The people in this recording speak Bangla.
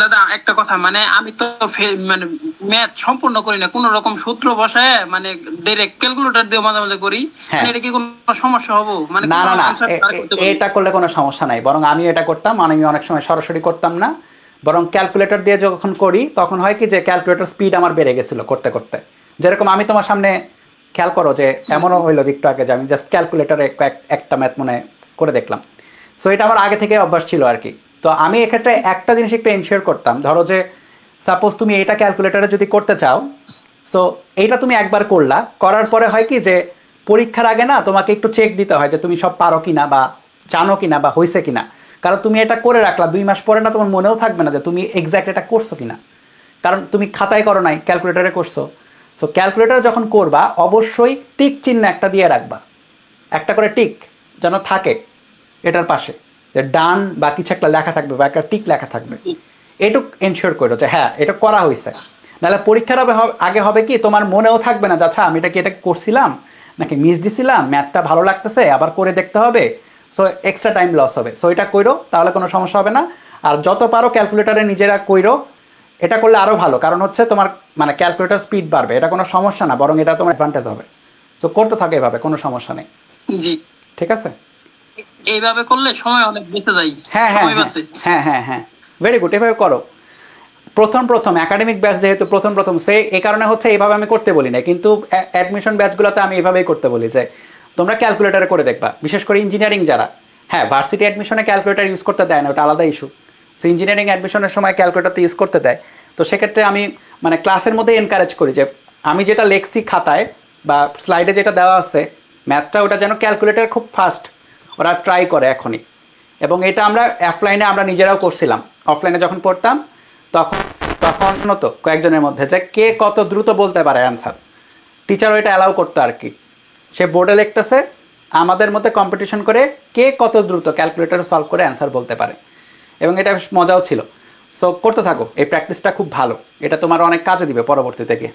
দাদা একটা কথা, মানে আমি তো মানে ম্যাথ সম্পূর্ণ করি না, কোন রকম সূত্র বসায় মানে ডাইরেক্ট ক্যালকুলেটর দিয়ে মাঝে মাঝে করি। মানে হ্যাঁ, এটা কি কোনো সমস্যা হবো? মানে না কোন না না, আনসার করতে পারবো? এটা করলে কোনো সমস্যা নাই, বরং আমি এটা করতাম, আমি অনেক সময় সরাসরি করতাম না, বরং ক্যালকুলেটর দিয়ে যখন করি তখন হয় কি যে ক্যালকুলেটর স্পিড আমার বেড়ে গেছিল করতে করতে। যেরকম আমি তোমার সামনে খেয়াল করো যে এমনও হইলো যে একটু আগে যে আমি জাস্ট ক্যালকুলেটরে একটা ম্যাথ মনে করে দেখলাম। সো এটা আমার আগে থেকে অভ্যাস ছিল আর কি। তো আমি এক্ষেত্রে একটা জিনিস একটু এনশিওর করতাম, ধরো যে সাপোজ তুমি এটা ক্যালকুলেটরে যদি করতে চাও, সো এইটা তুমি একবার করলা, করার পরে হয় কি যে পরীক্ষার আগে না তোমাকে একটু চেক দিতে হয় যে তুমি সব পারো কিনা বা জানো কিনা বা হয়েছে কিনা। কারণ তুমি এটা করে রাখলা 2 মাস পরে না তোমার মনেও থাকবে না যে তুমি এক্স্যাক্ট এটা করছো কিনা, কারণ তুমি খাতায় করো নাই, ক্যালকুলেটরে করছো। সো ক্যালকুলেটর যখন করবা অবশ্যই টিক চিহ্ন একটা দিয়ে রাখবা, একটা করে টিক যেন থাকে এটার পাশে, যে ডান বা কিছু একটা লেখা থাকবে বা একটা টিক লেখা থাকবে। এটুক এনশিওর করো যে হ্যাঁ এটা করা হয়েছে। নাহলে পরীক্ষার আগে হবে কি তোমার মনেও থাকবে না যে আচ্ছা আমি এটা কি এটা করছিলাম নাকি মিস দিছিলাম, ম্যাথটা ভালো লাগতেছে আবার করে দেখতে হবে। সো এক্সট্রা টাইম লস হবে। সো এটা কইরো, তাহলে কোনো সমস্যা হবে না। আর যত পারো ক্যালকুলেটারে নিজেরা কইরো, এটা করলে আরো ভালো, কারণ হচ্ছে তোমার মানে ক্যালকুলেটর স্পিড বাড়বে, এটা কোনো সমস্যা না, বরং এটা তোমার অ্যাডভান্টেজ হবে। সো করতে থাকে এভাবে, কোনো সমস্যা নেই। জি, ঠিক আছে। এইভাবে করলে সময় অনেক বেঁচে যায়। হ্যাঁ হ্যাঁ সময় হ্যাঁ বাঁচে। হ্যাঁ হ্যাঁ হ্যাঁ, ভেরি গুড, এভাবে করো। প্রথম প্রথম একাডেমিক ব্যাচ যেহেতু প্রথম প্রথম, সে এই কারণে হচ্ছে এইভাবে আমি করতে বলি না, কিন্তু অ্যাডমিশন ব্যাচগুলোতে আমি এইভাবেই করতে বলি যে তোমরা ক্যালকুলেটারে করে দেখবা, বিশেষ করে ইঞ্জিনিয়ারিং যারা। হ্যাঁ, ভার্সিটি অ্যাডমিশনে ক্যালকুলেটার ইউজ করতে দেয় না, ওটা আলাদা ইস্যু। সো ইঞ্জিনিয়ারিং অ্যাডমিশনের সময় ক্যালকুলেটার ইউজ করতে দেয়। তো সেক্ষেত্রে আমি মানে ক্লাসের মধ্যে এনকারেজ করি যে আমি যেটা লেখছি খাতায় বা স্লাইডে যেটা দেওয়া আছে ম্যাথটা, ওটা যেন ক্যালকুলেটার খুব ফাস্ট ওরা ট্রাই করে এখনই। এবং এটা আমরা অফলাইনে আমরা নিজেরাও করছিলাম, অফলাইনে যখন পড়তাম তখন তখন তো কয়েকজনের মধ্যে যে কে কত দ্রুত বলতে পারে অ্যান্সার, টিচার ওইটা অ্যালাউ করতো আর কি। সে বোর্ডে লিখতেছে, আমাদের মধ্যে কম্পিটিশন করে কে কত দ্রুত ক্যালকুলেটর সলভ করে অ্যান্সার বলতে পারে। এবং এটা বেশ মজাও ছিল। সো করতে থাকো, এই প্র্যাকটিসটা খুব ভালো, এটা তোমার অনেক কাজে দিবে পরবর্তীতে গিয়ে।